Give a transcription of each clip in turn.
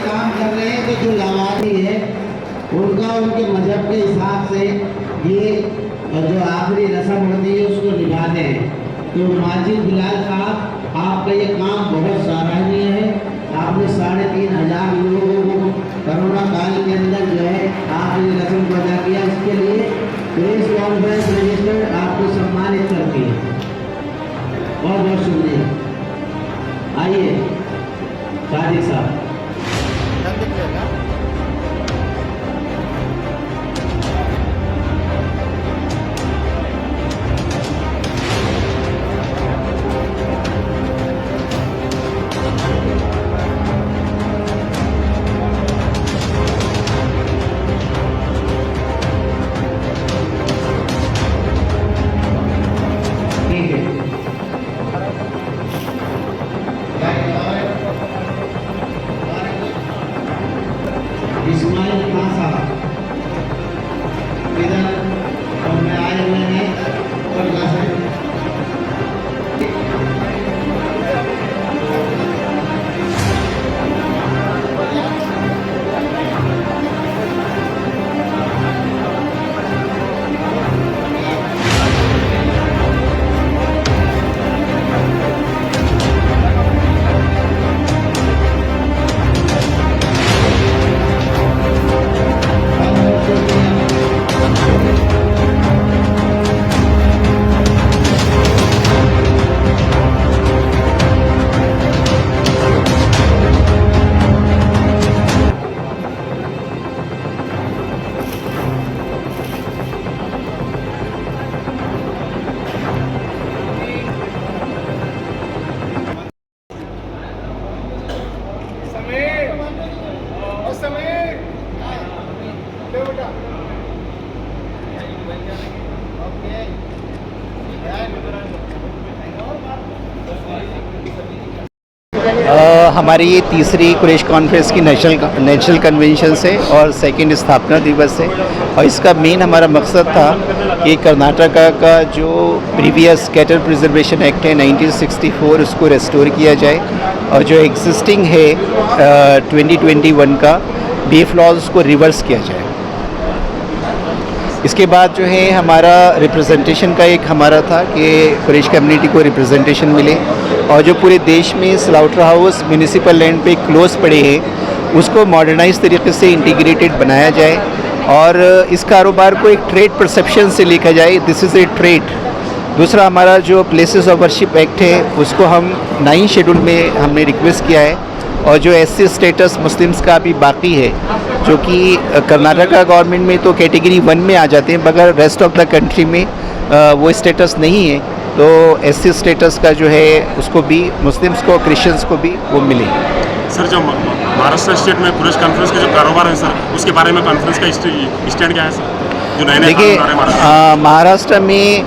काम कर रहे हैं तो जो लावारी है उनका उनके मजहब के हिसाब से ये जो आखिरी रस्म होती है उसको निभाते हैं। तो माजिद बिलाल साहब, आपका ये काम बहुत सराहनीय है। आपने 3500 लोगों को कोरोना काल के अंदर जो है आपने रस्म को अदा किया, इसके लिए प्रेस कॉन्फ्रेंस रजिस्टर आपको सम्मानित करती है। बहुत बहुत शुक्रिया। आइए सादिक साहब। इस्माइल खान साहब इधर और मैं आए हुए हैं और हमारी ये तीसरी कुरैश कॉन्फ्रेंस की नेशनल कन्वेंशन से और सेकंड स्थापना दिवस है। और इसका मेन हमारा मकसद था कि कर्नाटका का जो प्रीवियस कैटल प्रिजर्वेशन एक्ट है 1964 उसको रेस्टोर किया जाए और जो एग्जिस्टिंग है 2021 का बीफ लॉज को रिवर्स किया जाए। इसके बाद जो है हमारा रिप्रेजेंटेशन का एक हमारा था कि कुरैश कम्युनिटी को रिप्रेजेंटेशन मिले और जो पूरे देश में स्लाउटर हाउस म्यूनिसिपल लैंड पे क्लोज पड़े हैं उसको मॉडर्नाइज तरीके से इंटीग्रेटेड बनाया जाए और इस कारोबार को एक ट्रेड परसेप्शन से लेकर जाए, दिस इज़ ए ट्रेड। दूसरा हमारा जो प्लेसेस ऑफ वर्शिप एक्ट है उसको हम 9 शेड्यूल में हमने रिक्वेस्ट किया है और जो एससी स्टेटस मुस्लिम्स का भी बाकी है जो कि कर्नाटका गवर्नमेंट में तो कैटेगरी 1 में आ जाते हैं मगर रेस्ट ऑफ द कंट्री में वो स्टेटस नहीं है, तो एससी स्टेटस का जो है उसको भी मुस्लिम्स को क्रिश्चियंस को भी वो मिले। सर जो महाराष्ट्र स्टेट में कुरैश कॉन्फ्रेंस का जो कारोबार है सर उसके बारे में कॉन्फ्रेंस का स्टैंड क्या है सर? जो नए देखिए महाराष्ट्र में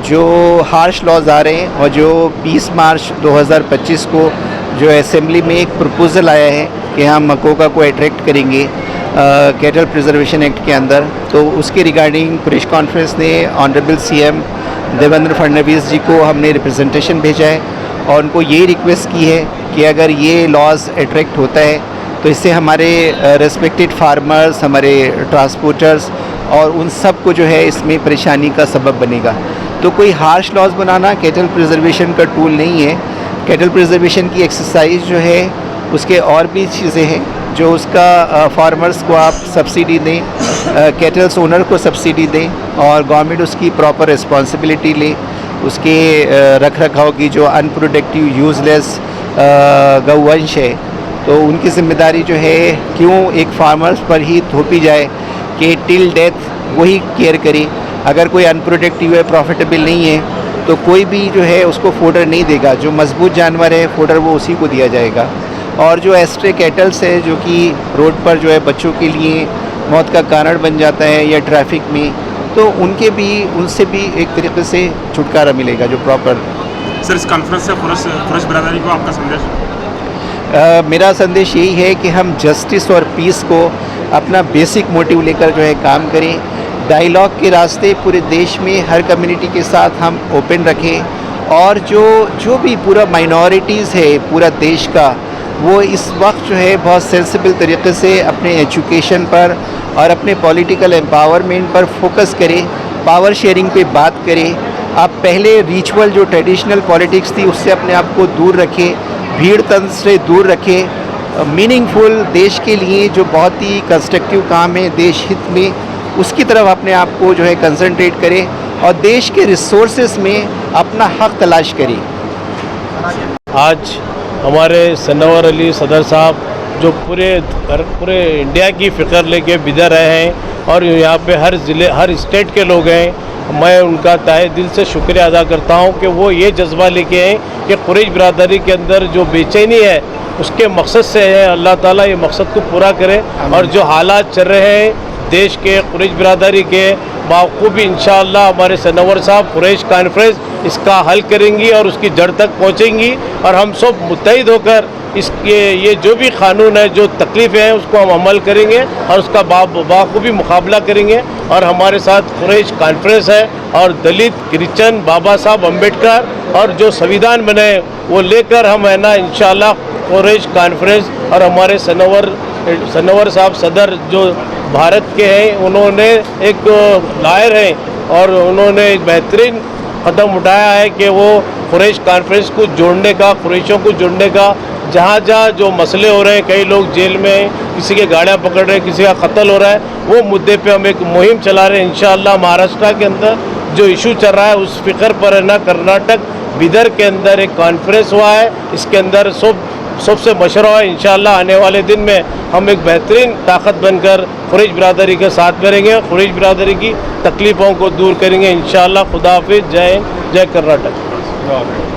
जो हार्श लॉज आ रहे हैं और जो 20 मार्च 2025 को जो असेंबली में एक प्रपोज़ल आया है कि हम मकोका को अट्रैक्ट करेंगे कैटल प्रिजर्वेशन एक्ट के अंदर, तो उसके रिगार्डिंग कुरैश कॉन्फ्रेंस ने ऑनरेबल सीएम देवेंद्र फडणवीस जी को हमने रिप्रेजेंटेशन भेजा है और उनको ये रिक्वेस्ट की है कि अगर ये लॉज अट्रैक्ट होता है तो इससे हमारे रेस्पेक्टेड फार्मर्स, हमारे ट्रांसपोर्टर्स और उन सब को जो है इसमें परेशानी का सबब बनेगा। तो कोई हार्श लॉज बनाना कैटल प्रिजर्वेशन का टूल नहीं है। कैटल प्रिजर्वेशन की एक्सरसाइज जो है उसके और भी चीज़ें हैं जो उसका फार्मर्स को आप सब्सिडी दें, कैटल्स ओनर को सब्सिडी दें और गवर्नमेंट उसकी प्रॉपर रिस्पॉन्सिबिलिटी ले, उसके रख रखाव की जो अनप्रोडक्टिव यूजलेस गौवंश है तो उनकी जिम्मेदारी जो है क्यों एक फार्मर्स पर ही थोपी जाए कि टिल डेथ वही केयर करे। अगर कोई अनप्रोडक्टिव है, प्रॉफिटेबल नहीं है तो कोई भी जो है उसको फोडर नहीं देगा। जो मजबूत जानवर है फोडर वो उसी को दिया जाएगा। और जो एस्ट्रे कैटल्स है जो कि रोड पर जो है बच्चों के लिए मौत का कारण बन जाता है या ट्रैफिक में, तो उनसे भी एक तरीके से छुटकारा मिलेगा जो प्रॉपर। सर इस कॉन्फ्रेंस से कुरैश बिरादरी को आपका संदेश? मेरा संदेश यही है कि हम जस्टिस और पीस को अपना बेसिक मोटिव लेकर जो है काम करें। डायलॉग के रास्ते पूरे देश में हर कम्युनिटी के साथ हम ओपन रखें और जो भी पूरा माइनॉरिटीज़ है पूरा देश का वो इस वक्त जो है बहुत सेंसिबल तरीके से अपने एजुकेशन पर और अपने पॉलिटिकल एम्पावरमेंट पर फोकस करें, पावर शेयरिंग पे बात करें। आप पहले रिचुअल जो ट्रेडिशनल पॉलिटिक्स थी उससे अपने आप को दूर रखें, भीड़ तंत्र से दूर रखें, मीनिंगफुल देश के लिए जो बहुत ही कंस्ट्रक्टिव काम है देश हित में, उसकी तरफ अपने आप को जो है कंसंट्रेट करें और देश के रिसोर्सेज में अपना हक तलाश करें। आज हमारे सनवर अली सदर साहब जो पूरे इंडिया की फ़िक्र लेके बिदर रहे हैं और यहाँ पे हर ज़िले हर स्टेट के लोग हैं, मैं उनका तहे दिल से शुक्रिया अदा करता हूँ कि वो ये जज्बा लेके आए कि कुरैश बिरादरी के अंदर जो बेचैनी है उसके मकसद से है, अल्लाह ताला ये मकसद को पूरा करे। और जो हालात चल रहे हैं देश के कुरैश बिरादरी के बाखूबी इंशाअल्लाह हमारे सनवर साहब कुरैश कॉन्फ्रेंस इसका हल करेंगी और उसकी जड़ तक पहुँचेंगी और हम सब मुत्तहिद होकर इसके ये जो भी कानून है जो तकलीफ़ें हैं उसको हम अमल करेंगे और उसका बाखूबी मुकाबला करेंगे। और हमारे साथ कुरैश कॉन्फ्रेंस है और दलित क्रिश्चन बाबा साहब अम्बेडकर और जो संविधान बने वो लेकर हम है ना इंशाअल्लाह कुरैश कॉन्फ्रेंस और हमारे सनवर साहब सदर जो भारत के हैं उन्होंने एक लायर हैं और उन्होंने एक बेहतरीन कदम उठाया है कि वो कुरैश कॉन्फ्रेंस को जोड़ने का, कुरैशों को जोड़ने का, जहाँ जहाँ जो मसले हो रहे हैं, कई लोग जेल में हैं, किसी के गाड़ियाँ पकड़ रहे हैं, किसी का कत्ल हो रहा है, वो मुद्दे पे हम एक मुहिम चला रहे हैं। इंशाअल्लाह महाराष्ट्र के अंदर जो इशू चल रहा है उस फिक्र पर है ना कर्नाटक बिदर के अंदर एक कॉन्फ्रेंस हुआ है, इसके अंदर सबसे मशवरा है। इंशाअल्लाह आने वाले दिन में हम एक बेहतरीन ताकत बनकर कुरैश बिरादरी के साथ रहेंगे, कुरैश बिरादरी की तकलीफ़ों को दूर करेंगे इंशाअल्लाह। खुदा हाफिज़, जय हिंद, जय कर्नाटक।